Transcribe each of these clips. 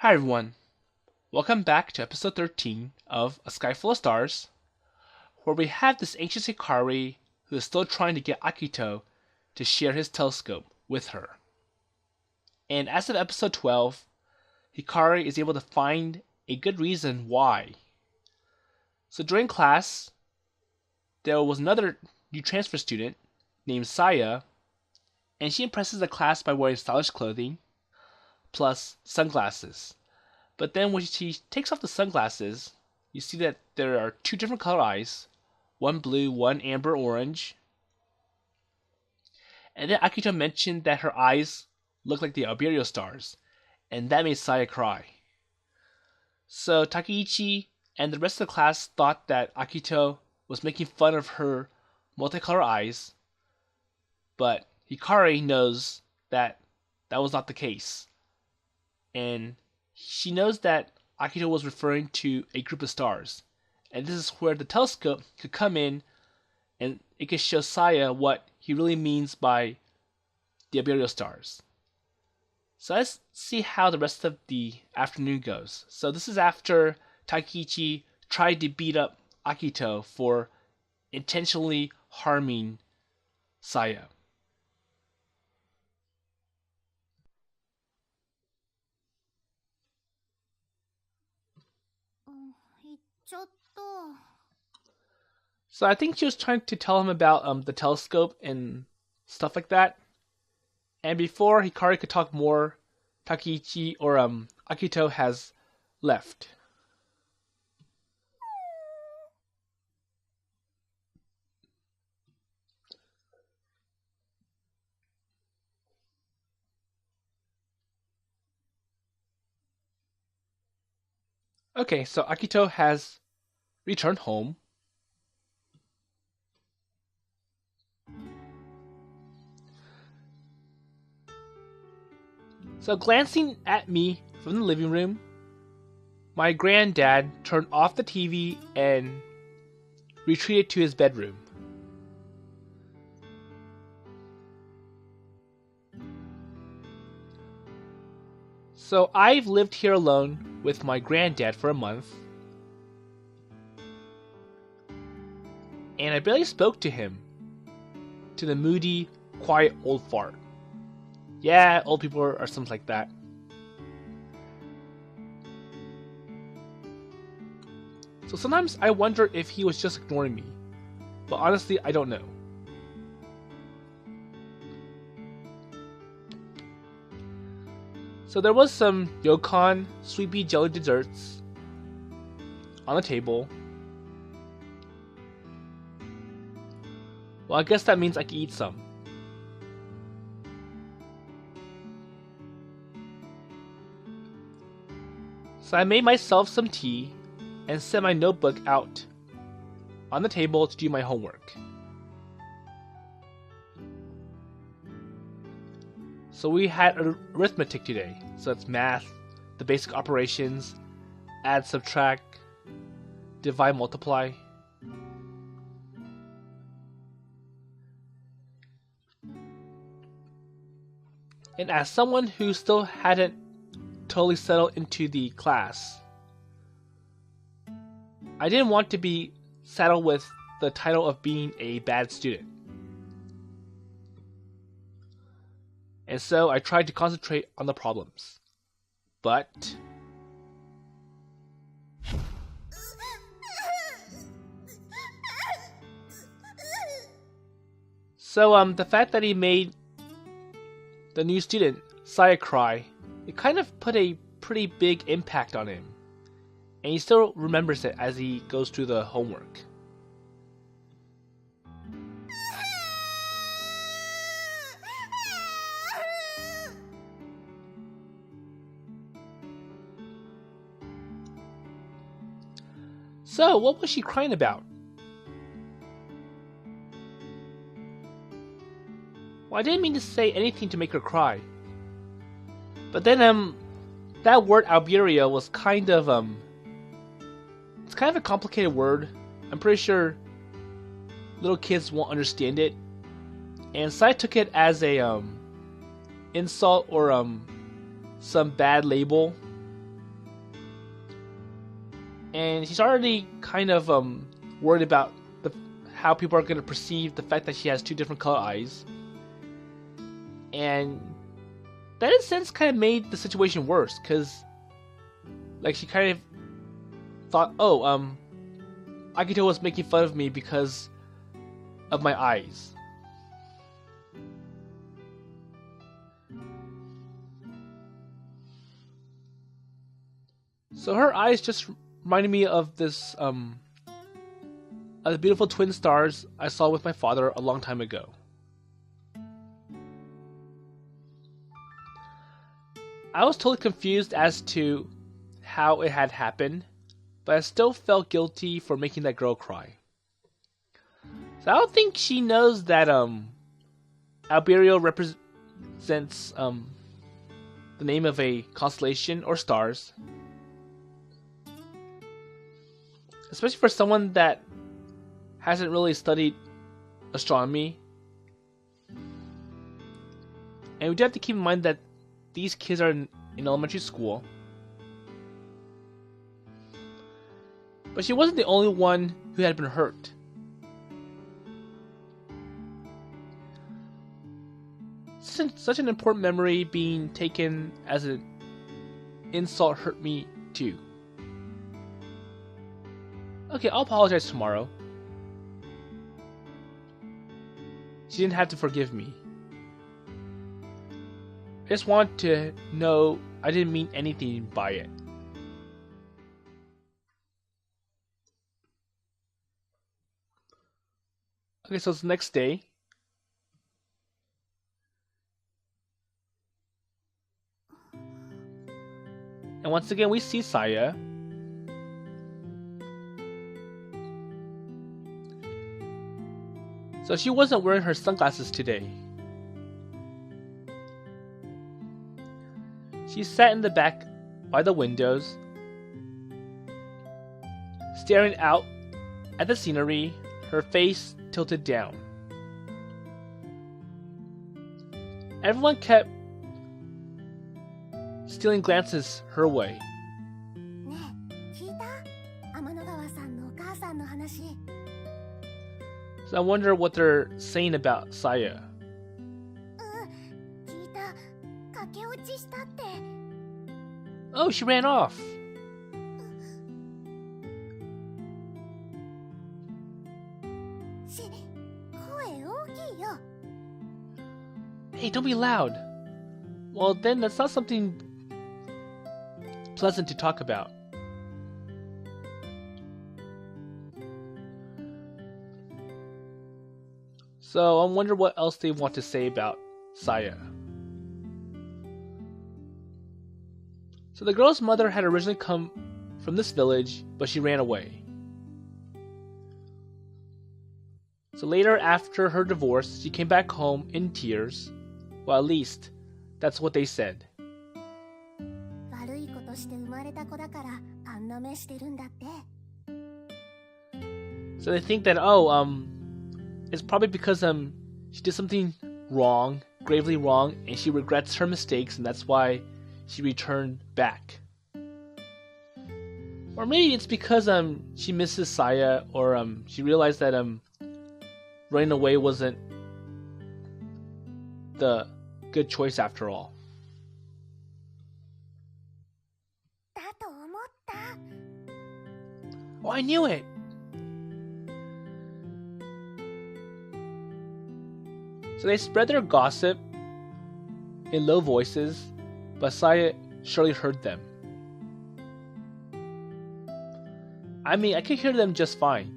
Hi everyone, welcome back to episode 13 of A Sky Full of Stars, where we have this ancient Hikari who is still trying to get Akito to share his telescope with her. And as of episode 12, Hikari is able to find a good reason why. So during class, there was another new transfer student named Saya, and she impresses the class by wearing stylish clothing, plus sunglasses. But then when she takes off the sunglasses, you see that there are two different color eyes, one blue, one amber orange. And then Akito mentioned that her eyes look like the Albireo stars, and that made Saya cry. So Takeichi and the rest of the class thought that Akito was making fun of her multicolored eyes, but Hikari knows that that was not the case. And she knows that Akito was referring to a group of stars. And this is where the telescope could come in and it could show Saya what he really means by the Albireo stars. So let's see how the rest of the afternoon goes. So this is after Takeichi tried to beat up Akito for intentionally harming Saya. So I think she was trying to tell him about the telescope and stuff like that. And before Hikari could talk more, Takeichi or Akito has left. Okay, so Akito has returned home. So glancing at me from the living room, my granddad turned off the TV and retreated to his bedroom. So I've lived here alone with my granddad for a month, and I barely spoke to him, to the moody, quiet old fart. Yeah, old people are something like that. So sometimes I wonder if he was just ignoring me, but honestly, I don't know. So there was some Yokon sweepy jelly desserts on the table. Well, I guess that means I can eat some. So I made myself some tea and set my notebook out on the table to do my homework. So we had arithmetic today. So it's math, the basic operations, add, subtract, divide, multiply. And as someone who still hadn't totally settled into the class, I didn't want to be saddled with the title of being a bad student. And so I tried to concentrate on the problems. But the fact that he made the new student Saya cry, it kind of put a pretty big impact on him. And he still remembers it as he goes through the homework. So, what was she crying about? Well, I didn't mean to say anything to make her cry. But then, that word Albireo was kind of, it's kind of a complicated word. I'm pretty sure little kids won't understand it. And Sai took it as a, insult or, some bad label And she's already kind of worried about how people are going to perceive the fact that she has two different color eyes. And that in a sense kind of made the situation worse, because like she kind of thought, oh, Akito was making fun of me because of my eyes. So her eyes just reminded me of this, of the beautiful twin stars I saw with my father a long time ago. I was totally confused as to how it had happened, but I still felt guilty for making that girl cry. So I don't think she knows that Albireo represents the name of a constellation or stars. Especially for someone that hasn't really studied astronomy. And we do have to keep in mind that these kids are in elementary school. But she wasn't the only one who had been hurt. Such an important memory being taken as an insult hurt me too. Okay, I'll apologize tomorrow. She didn't have to forgive me. I just want to know I didn't mean anything by it. Okay, so it's the next day. And once again, we see Saya. So she wasn't wearing her sunglasses today. She sat in the back by the windows, staring out at the scenery, her face tilted down. Everyone kept stealing glances her way. So I wonder what they're saying about Saya. Oh, she ran off. Hey, don't be loud. Well, then that's not something pleasant to talk about. So I wonder what else they want to say about Saya. So the girl's mother had originally come from this village, but she ran away. So later, after her divorce, she came back home in tears. Well, at least, that's what they said. So they think that, it's probably because she did something wrong, gravely wrong, and she regrets her mistakes, and that's why she returned back. Or maybe it's because she misses Saya, or she realized that running away wasn't the good choice after all. Oh, I knew it! So they spread their gossip in low voices, but Saya surely heard them. I mean, I could hear them just fine.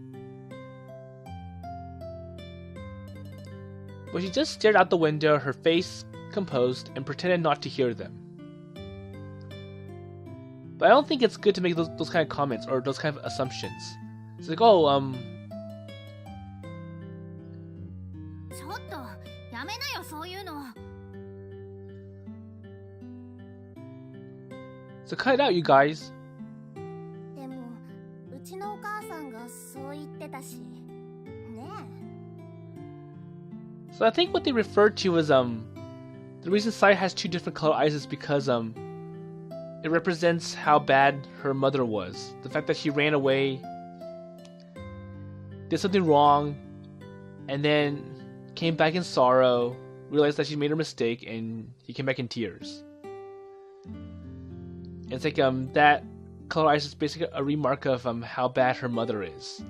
But she just stared out the window, her face composed, and pretended not to hear them. But I don't think it's good to make those kind of comments or those kind of assumptions. It's like, oh, so cut it out, you guys. So I think what they referred to as the reason Saya has two different color eyes is because it's it represents how bad her mother was. The fact that she ran away, did something wrong, and then came back in sorrow, realized that she made her mistake, and he came back in tears. And it's like that color ice is basically a remark of how bad her mother is.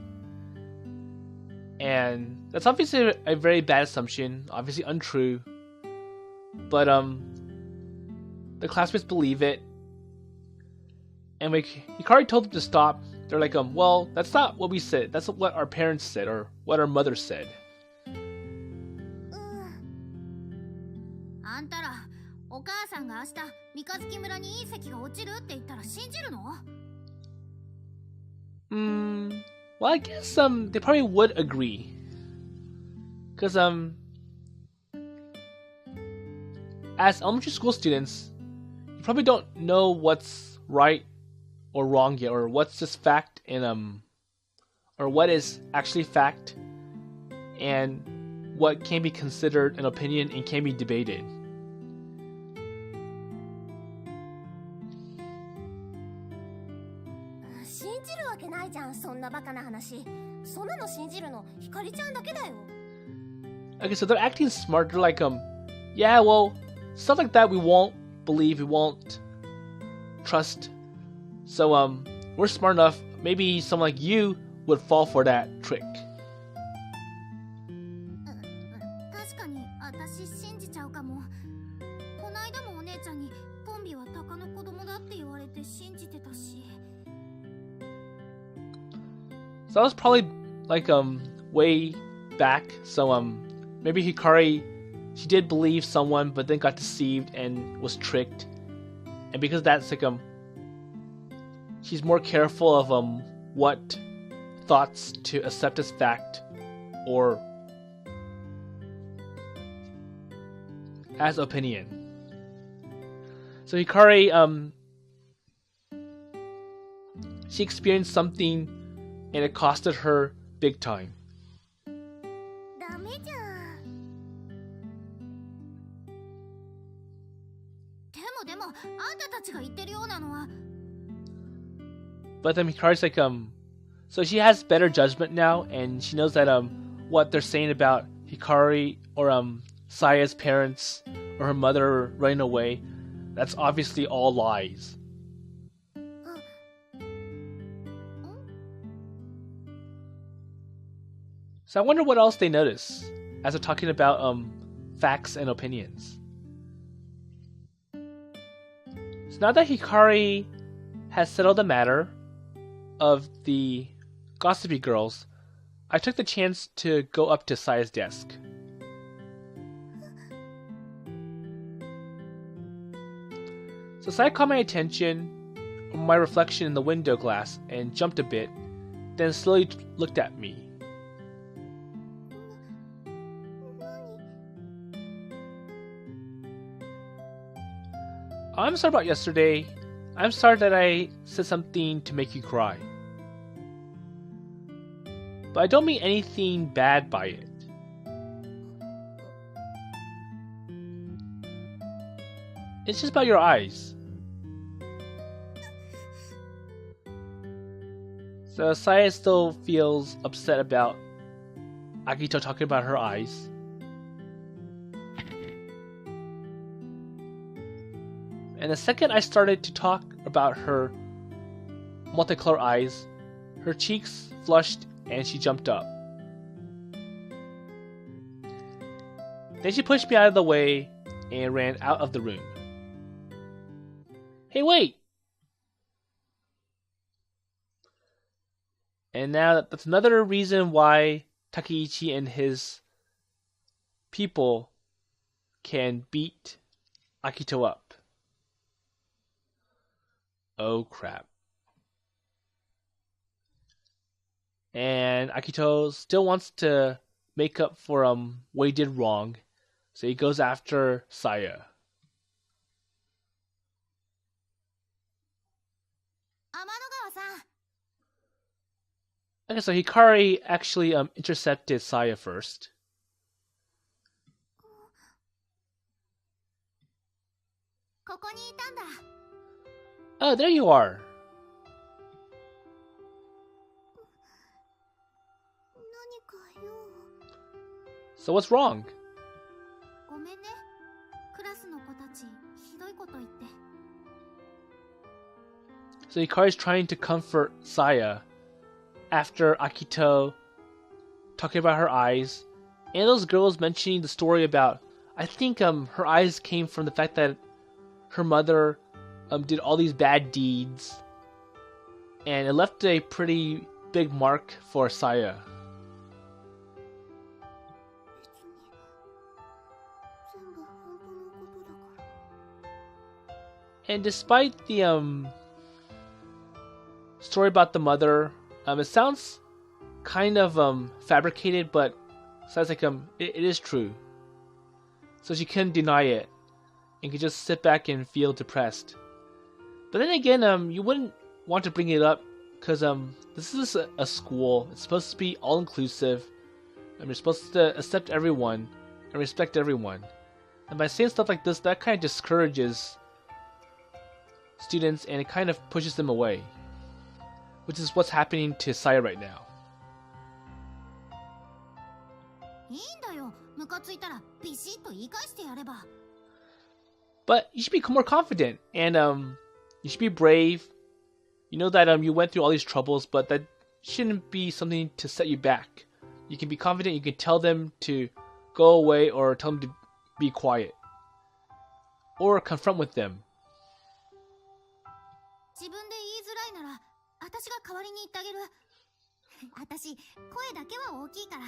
And that's obviously a very bad assumption, obviously untrue. But the classmates believe it. And when Hikari told them to stop, they're like, well, that's not what we said. That's what our parents said, or what our mother said. Well, I guess they probably would agree. Because as elementary school students, you probably don't know what's right or wrong yet, or what's just fact and or what is actually fact and what can be considered an opinion and can be debated. Okay, so they're acting smart. They're like, yeah, well, stuff like that we won't believe, we won't trust. So, we're smart enough. Maybe someone like you would fall for that trick. So that was probably like way back. So maybe Hikari, she did believe someone, but then got deceived and was tricked, and because that's like she's more careful of what thoughts to accept as fact or as opinion. So Hikari, she experienced something and it costed her big time. But then Hikari's like, so she has better judgment now, and she knows that what they're saying about Hikari or Saya's parents or her mother running away, that's obviously all lies. So I wonder what else they notice as they're talking about facts and opinions. So now that Hikari has settled the matter of the gossipy girls, I took the chance to go up to Saya's desk. So Saya caught my attention on my reflection in the window glass and jumped a bit, then slowly looked at me. I'm sorry about yesterday. I'm sorry that I said something to make you cry. But I don't mean anything bad by it. It's just about your eyes. So Saya still feels upset about Akito talking about her eyes. And the second I started to talk about her multicolored eyes, her cheeks flushed and she jumped up. Then she pushed me out of the way and ran out of the room. Hey, wait! And now that's another reason why Takeichi and his people can beat Akito up. Oh crap. And Akito still wants to make up for what he did wrong, so he goes after Saya. Okay, so Hikari actually intercepted Saya first. Oh, there you are. 何かよ。 So what's wrong? ごめんね。クラスの子たち、ひどいこと言って。 So Hikari's trying to comfort Saya after Akito talking about her eyes, and those girls mentioning the story about, I think her eyes came from the fact that her mother did all these bad deeds, and it left a pretty big mark for Saya. 別に全部本当のことだから。 And despite the story about the mother, it sounds kind of fabricated, but sounds like it is true. So she couldn't deny it and could just sit back and feel depressed. But then again, you wouldn't want to bring it up because this is a school. It's supposed to be all inclusive. You're supposed to accept everyone and respect everyone. And by saying stuff like this, that kind of discourages students and it kind of pushes them away, which is what's happening to Saya right now. いいんだよ。ムカついたらビシッと言い返してやれば。 But you should become more confident and you should be brave. You know that you went through all these troubles, but that shouldn't be something to set you back. You can be confident. You can tell them to go away or tell them to be quiet or confront with them. 自分で言いづらいなら、私が代わりに言ってあげる。私、声だけは大きいから。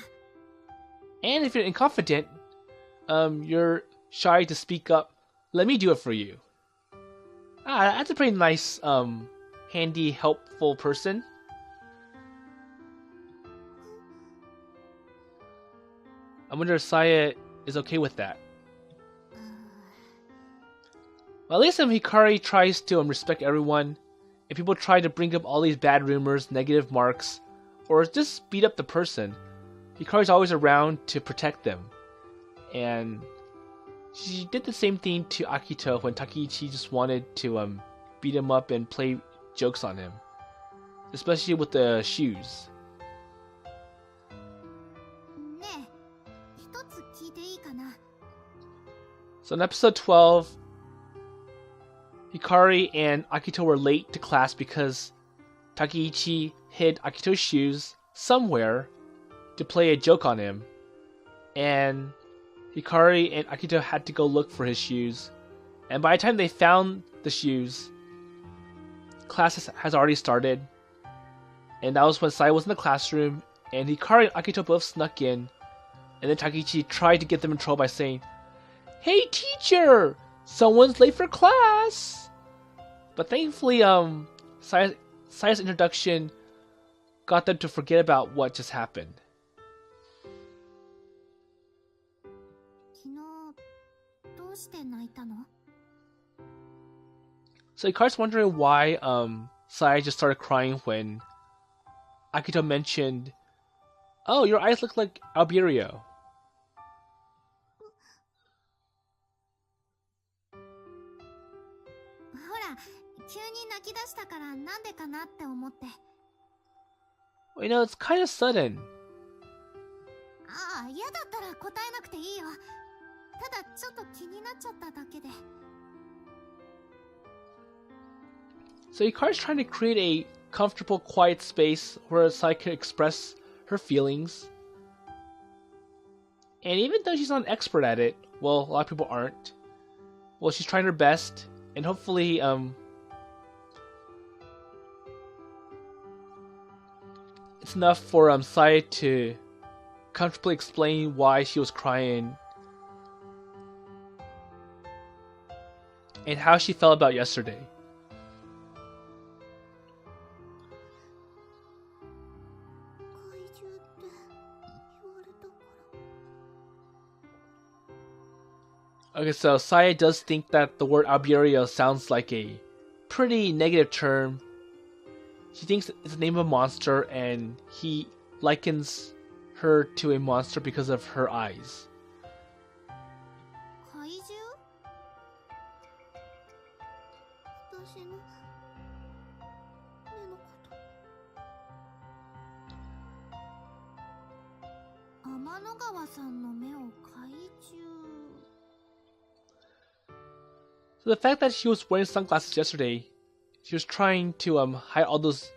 And if you're inconfident, you're shy to speak up, let me do it for you. That's a pretty nice, handy, helpful person. I wonder if Saya is okay with that. Well, at least Hikari tries to respect everyone. If people try to bring up all these bad rumors, negative marks, or just beat up the person, Hikari's always around to protect them. And she did the same thing to Akito when Takeichi just wanted to beat him up and play jokes on him. Especially with the shoes. ねえ、一つ聞いていいかな。 So in episode 12, Hikari and Akito were late to class because Takeichi hid Akito's shoes somewhere to play a joke on him, and Hikari and Akito had to go look for his shoes, and by the time they found the shoes, class has already started, and that was when Sai was in the classroom, and Hikari and Akito both snuck in, and then Takeichi tried to get them in trouble by saying, "Hey teacher! Someone's late for class!" But thankfully, Saya's introduction got them to forget about what just happened. 昨日、どうして泣いたの？ So Hikari's wondering why Saya just started crying when Akito mentioned, "Oh, your eyes look like Albireo." ほら、急に泣き出したからなんでかなって思って。 Well, you know, it's kind of sudden. ああ、嫌だったら答えなくていいよ。ただちょっと気になっちゃっただけで。 So Hikari's trying to create a comfortable, quiet space where Sai can express her feelings. And even though she's not an expert at it, well, a lot of people aren't. Well, she's trying her best, and hopefully, it's enough for Sai to comfortably explain why she was crying and how she felt about yesterday. Okay, so Saya does think that the word Albireo sounds like a pretty negative term. She thinks it's the name of a monster, and he likens her to a monster because of her eyes. 怪獣？私の天の川さんの目を怪獣。 So the fact that she was wearing sunglasses yesterday, she was trying to hide all those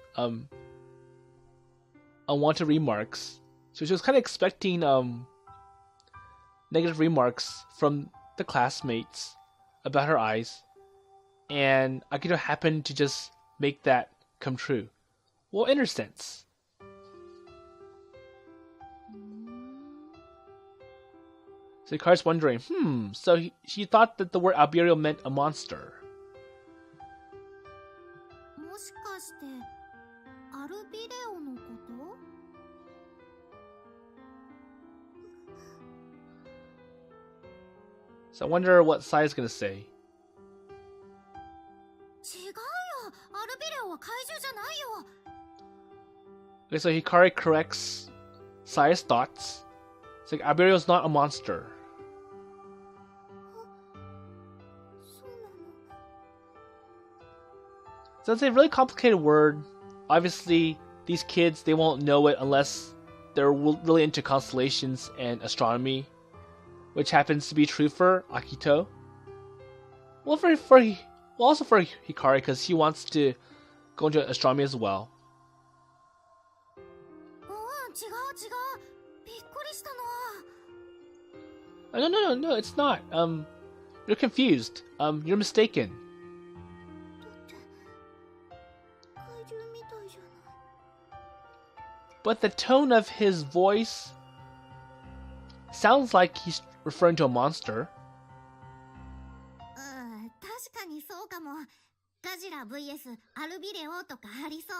unwanted remarks. So she was kind of expecting negative remarks from the classmates about her eyes, and Akito happened to just make that come true. Well, in her sense. So Hikari's wondering, so she thought that the word Albireo meant a monster. もしかしてアルビレオのこと？ So I wonder what Saya's gonna say. 違うよ、アルビレオは怪獣じゃないよ。 Okay, so Hikari corrects Saya's thoughts. It's like Albireo's not a monster. そうなの。 So it's a really complicated word. Obviously, these kids, they won't know it unless they're really into constellations and astronomy, which happens to be true for Akito. Well, also for Hikari, because he wants to go into astronomy as well. 違う。びっくりしたの。 No, it's not. You're confused. You're mistaken. 怪獣みたいじゃない。 But the tone of his voice sounds like he's referring to a monster. 確かにそうかも。ガジラ vs アルビレオとかありそう。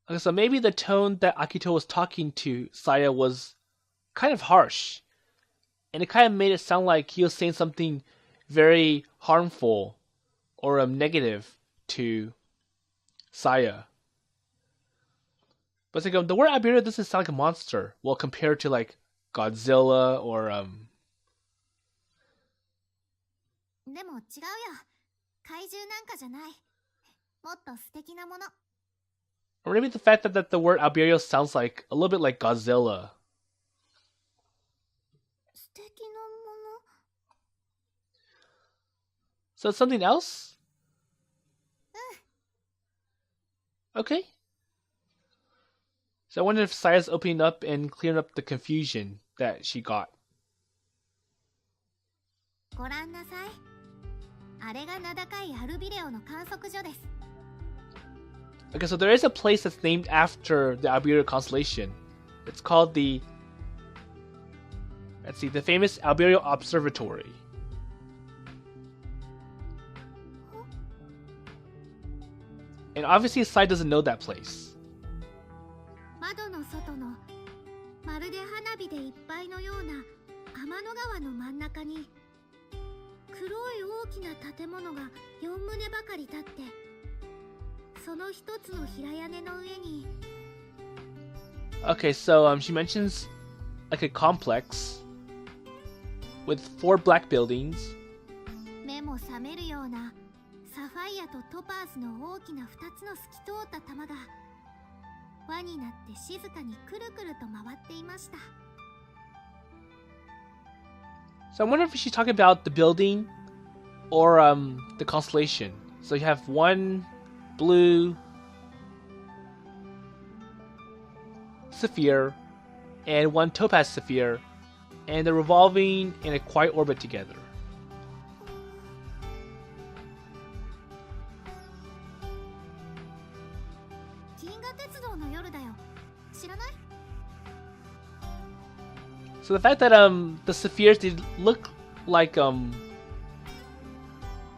Okay, so maybe the tone that Akito was talking to Saya was kind of harsh. And it kind of made it sound like he was saying something very harmful or negative to Saya. But it's like, the word Albireo doesn't sound like a monster. Well, compared to like Godzilla or でも違うよ。怪獣なんかじゃない。もっと素敵なもの。 or maybe the fact that the word Albireo sounds like a little bit like Godzilla. 素敵なもの。 So it's something else? Okay. So I wonder if Saya's opening up and clearing up the confusion that she got. ご覧なさい。あれが名高いアルビレオの観測所です。 Okay, so there is a place that's named after the Albireo constellation. It's called the famous Albireo Observatory. And obviously Sai doesn't know that place. 窓の外のまるで花火でいっぱいのような天の川の真ん中に黒い大きな建物が4棟ばかり立って、その一つの平屋根の上に。 Okay, so she mentions like a complex with 4 black buildings. 目も覚めるようなサファイアとトパーズの大きな2つの透き通った玉が輪になって静かにくるくると回っていました。 So I wonder if she's talking about the building or the constellation. So you have one blue sphere and one topaz sphere, and they're revolving in a quiet orbit together. 銀河鉄道の夜だよ。知らない？ So the fact that the spheres, they look like the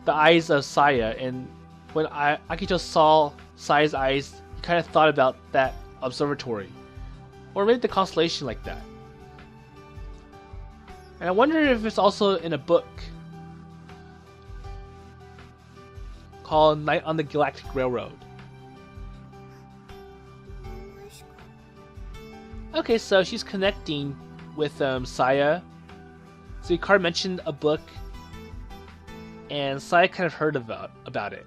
eyes of Saya, and when Akito saw Saya's eyes, he kind of thought about that observatory, or maybe the constellation like that. And I wonder if it's also in a book called Night on the Galactic Railroad. Okay, so she's connecting with Saya. So Hikari mentioned a book, and Saya kind of heard about it.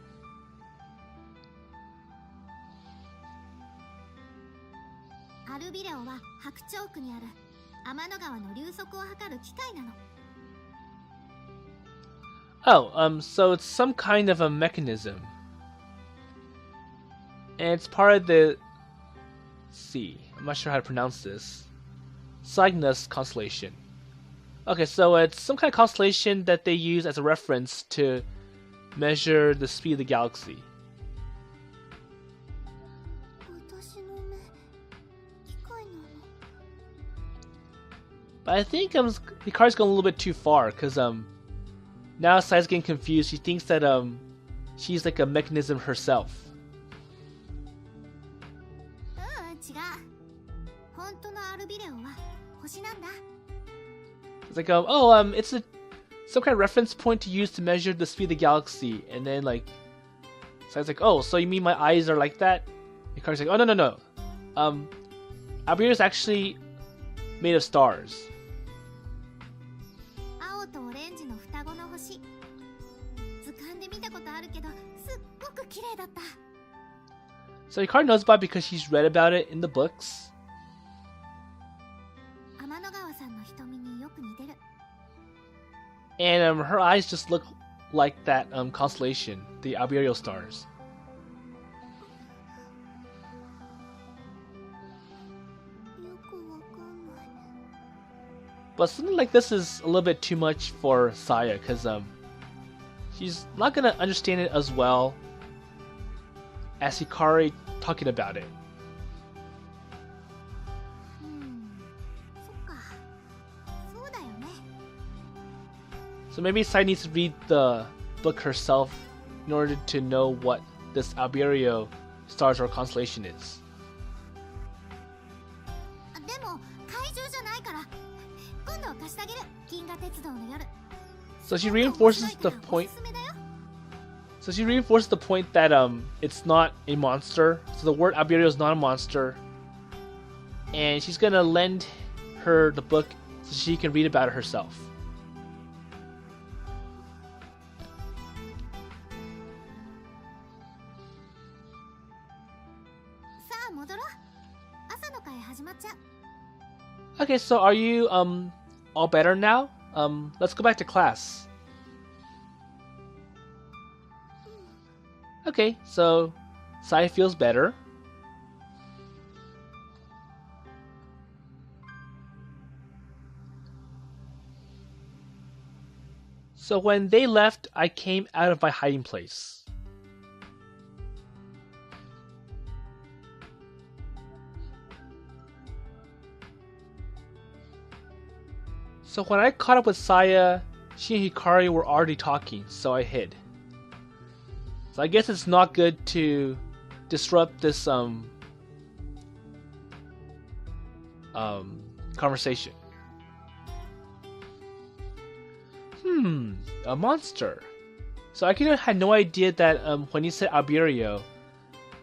アルビレオは白鳥区にある天の川の流速を測る機械なの。 Oh, so it's some kind of a mechanism. And it's part of the... Let's see, I'm not sure how to pronounce this. Cygnus constellation. Okay, so it's some kind of constellation that they use as a reference to measure the speed of the galaxy. 私の目、機械なの。 But I think Hikari's going a little bit too far, because now Sai's getting confused. She thinks that she's like a mechanism herself. 違う。本当のアルビレオは星なんだ。 It's like it's some kind of reference point to use to measure the speed of the galaxy. And then like Sai's like, oh, so you mean my eyes are like that? Hikari's like, oh no. Albireo is actually made of stars. 青とオレンジの双子の星。図鑑で見たことあるけど、すっごく綺麗だった。 So Hikari knows about it because she's read about it in the books. 天の川さんの瞳によく似てる。 And her eyes just look like that constellation, the Albireo stars. よくわかんない。 But something like this is a little bit too much for Saya, because she's not gonna understand it as well as Hikari talking about it. そっか。そうだよね。 So maybe Saya needs to read the book herself in order to know what this Albireo stars or constellation is. でも怪獣じゃないから今度貸してあげる。銀河鉄道の夜。 So she reinforces the point. おすすめだよ。 So she reinforces the point that it's not a monster. So the word Albireo is not a monster. And she's gonna lend her the book so she can read about it herself. さあ戻ろう。朝の会始まっちゃう。 Okay, so are you all better now? Let's go back to class. Okay, so Sai feels better. So when they left, I came out of my hiding place. So when I caught up with Saya, she and Hikari were already talking, so I hid. So I guess it's not good to disrupt this conversation. A monster. So Akito had no idea that when he said Albireo,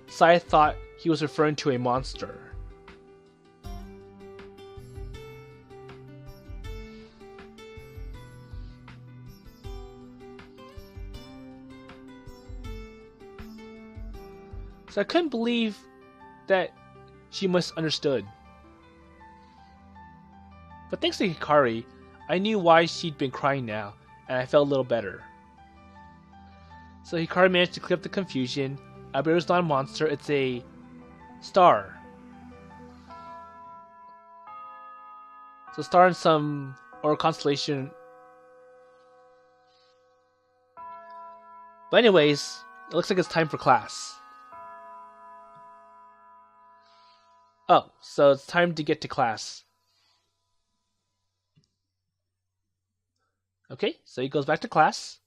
Saya thought he was referring to a monster. So I couldn't believe that she misunderstood. But thanks to Hikari, I knew why she'd been crying now, and I felt a little better. So Hikari managed to clear up the confusion. Albireo's not a monster, it's a star. So star in some or constellation. But anyways, it looks like it's time for class. Oh, so it's time to get to class. Okay, so he goes back to class.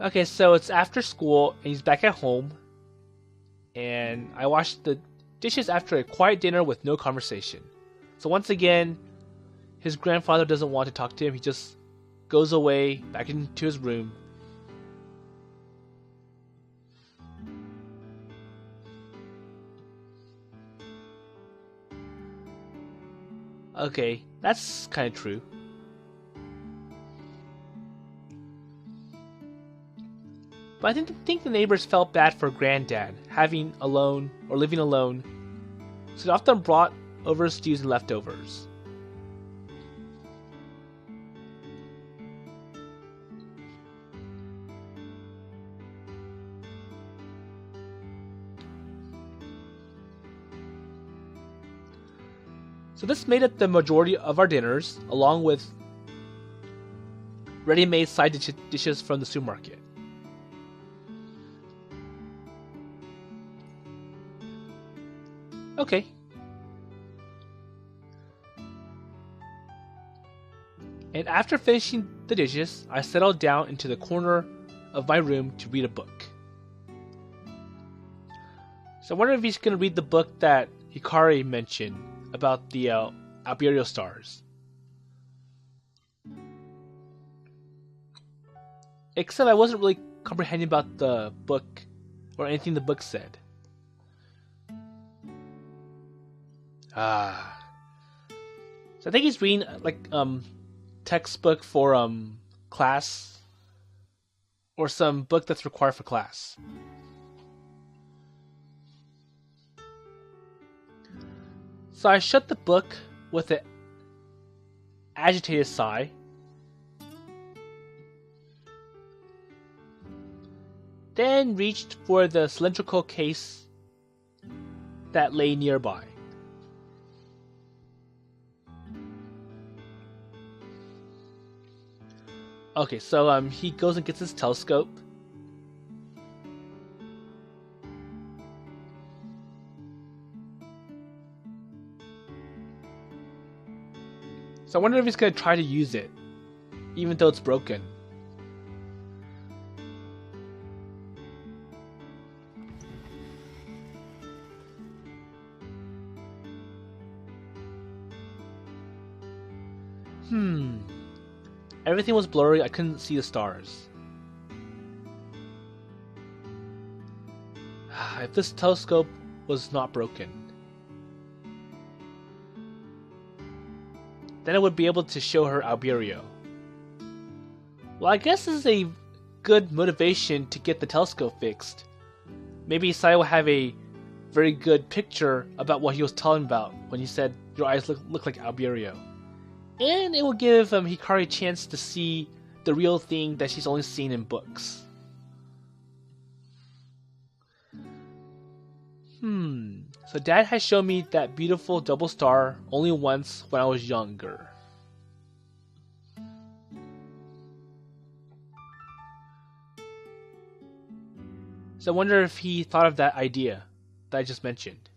Okay, so it's after school, and he's back at home. And I washed the dishes after a quiet dinner with no conversation. So once again, his grandfather doesn't want to talk to him. He just goes away, back into his room. Okay, that's kind of true. But I think the neighbors felt bad for Granddad having alone or living alone, so they often brought over stews and leftovers. So this made up the majority of our dinners, along with ready-made side dishes from the supermarket. Okay. And after finishing the dishes, I settled down into the corner of my room to read a book. So I wonder if he's going to read the book that Hikari mentioned about the Albireo stars. Except I wasn't really comprehending about the book or anything the book said. So I think he's reading like textbook for class or some book that's required for class. So I shut the book with an agitated sigh. Then reached for the cylindrical case that lay nearby. Okay, so he goes and gets his telescope. So I wonder if he's going to try to use it, even though it's broken. Everything was blurry, I couldn't see the stars. If this telescope was not broken, then I would be able to show her Albireo. Well, I guess this is a good motivation to get the telescope fixed. Maybe Sai will have a very good picture about what he was telling about when he said your eyes look like Albireo. And it will give Hikari a chance to see the real thing that she's only seen in books. So Dad has shown me that beautiful double star only once when I was younger. So I wonder if he thought of that idea that I just mentioned.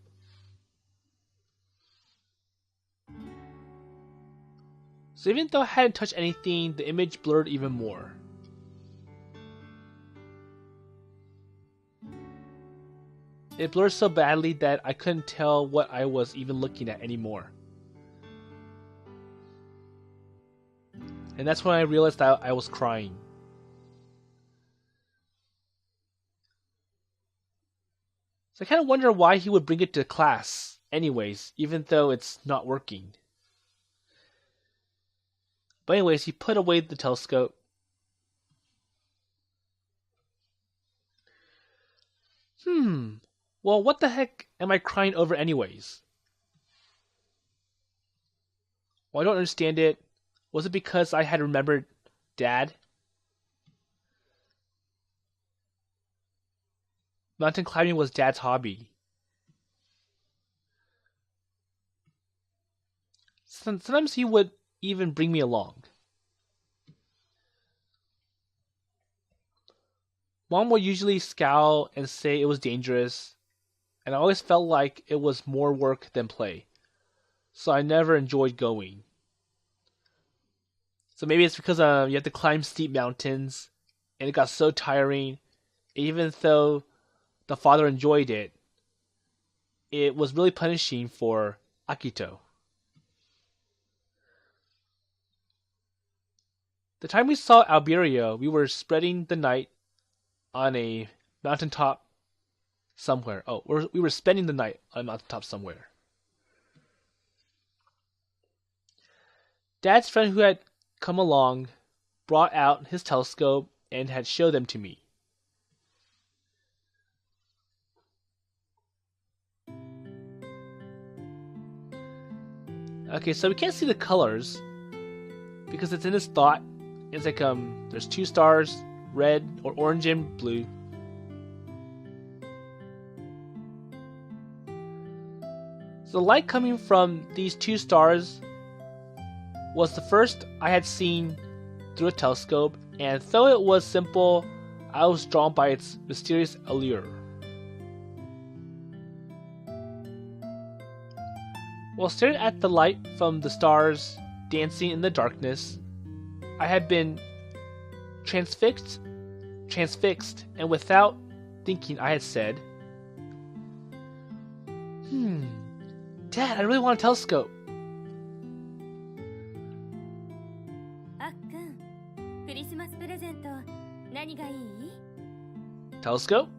So even though I hadn't touched anything, the image blurred even more. It blurred so badly that I couldn't tell what I was even looking at anymore. And that's when I realized that I was crying. So I kind of wonder why he would bring it to class anyways, even though it's not working. But anyways, he put away the telescope. Well, what the heck am I crying over anyways? Well, I don't understand it. Was it because I had remembered Dad? Mountain climbing was Dad's hobby. Sometimes he would even bring me along. Mom would usually scowl and say it was dangerous, and I always felt like it was more work than play, so I never enjoyed going. So maybe it's because you have to climb steep mountains, and it got so tiring. Even though the father enjoyed it, it was really punishing for Akito. The time we saw Albireo, we were spending the night on a mountaintop somewhere. We were spending the night on a mountaintop somewhere. Dad's friend who had come along brought out his telescope and had showed them to me. Okay, so we can't see the colors because it's in his thought. It's like there's two stars, red or orange and blue. So the light coming from these two stars was the first I had seen through a telescope, and though it was simple, I was drawn by its mysterious allure. While staring at the light from the stars dancing in the darkness, I had been transfixed, and without thinking I had said, Dad, I really want a telescope. Telescope?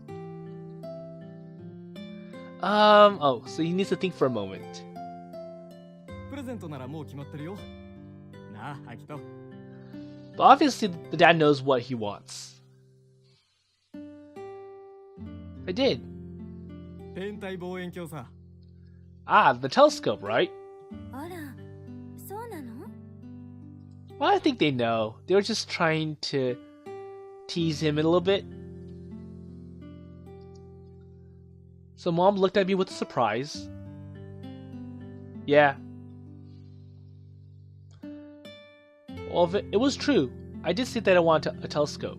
Oh, so he needs to think for a moment. But obviously the dad knows what he wants. I did. Ah, the telescope, right? Well, I think they know. They were just trying to tease him a little bit. So Mom looked at me with surprise. Yeah. Well, it was true. I did say that I wanted a telescope.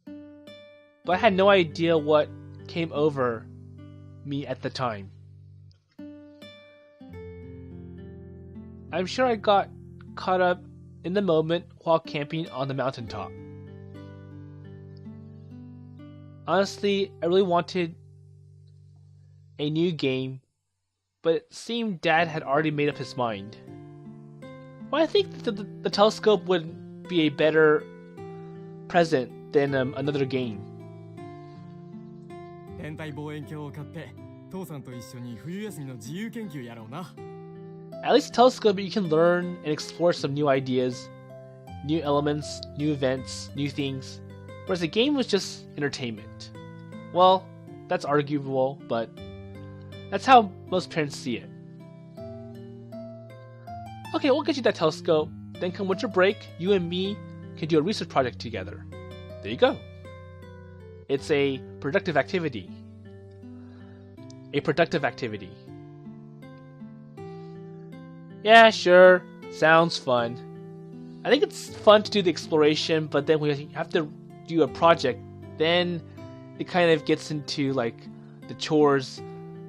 But I had no idea what came over me at the time. I'm sure I got caught up in the moment while camping on the mountaintop. Honestly, I really wanted a new game, but it seemed Dad had already made up his mind. Well, I think the telescope would be a better present than another game. At least a telescope you can learn and explore some new ideas, new elements, new events, new things, whereas the game was just entertainment. Well, that's arguable, but that's how most parents see it. Okay, we'll get you that telescope, then come winter break, you and me can do a research project together. There you go. It's a productive activity. A productive activity. Yeah, sure. Sounds fun. I think it's fun to do the exploration, but then when you have to do a project, then it kind of gets into like the chores,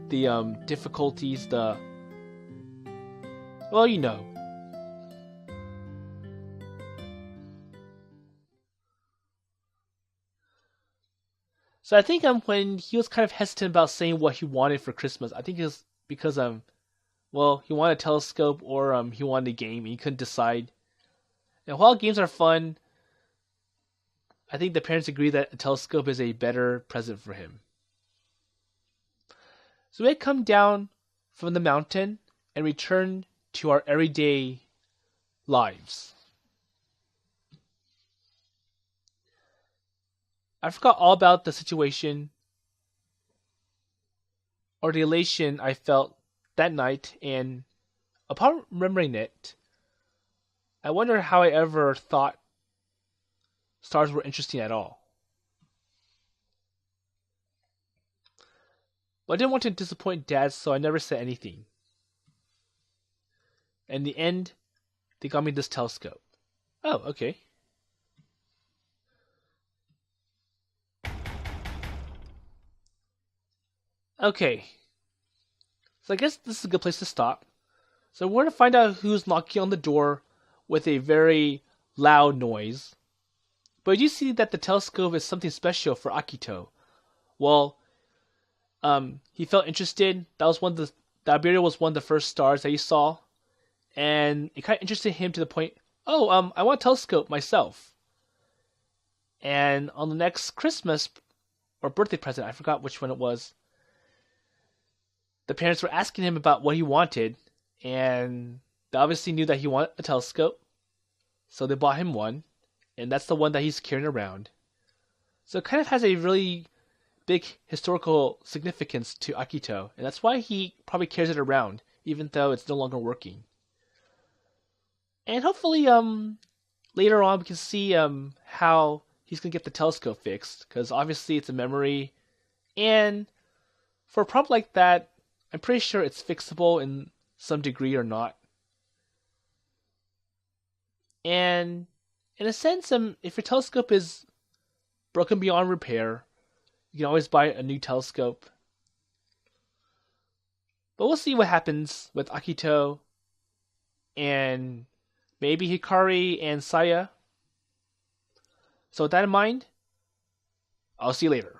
the difficulties, well, you know. So I think when he was kind of hesitant about saying what he wanted for Christmas, I think it was because well, he wanted a telescope or he wanted a game and he couldn't decide. And while games are fun, I think the parents agree that a telescope is a better present for him. So we had come down from the mountain and returned to our everyday lives. I forgot all about the situation or the elation I felt that night, and upon remembering it, I wonder how I ever thought stars were interesting at all. But I didn't want to disappoint Dad, so I never said anything. In the end, they got me this telescope. Oh, okay. Okay. So I guess this is a good place to stop. So we're going to find out who's knocking on the door with a very loud noise. But you see that the telescope is something special for Akito. Well, he felt interested. That was the Albireo was one of the first stars that he saw. And it kind of interested him to the point, oh, I want a telescope myself. And on the next Christmas or birthday present, I forgot which one it was, the parents were asking him about what he wanted, and they obviously knew that he wanted a telescope, so they bought him one, and that's the one that he's carrying around. So it kind of has a really big historical significance to Akito, and that's why he probably carries it around, even though it's no longer working. And hopefully, later on we can see how he's gonna get the telescope fixed, because obviously it's a memory, and for a problem like that, I'm pretty sure it's fixable in some degree or not. And in a sense, if your telescope is broken beyond repair, you can always buy a new telescope. But we'll see what happens with Akito and maybe Hikari and Saya. So with that in mind, I'll see you later.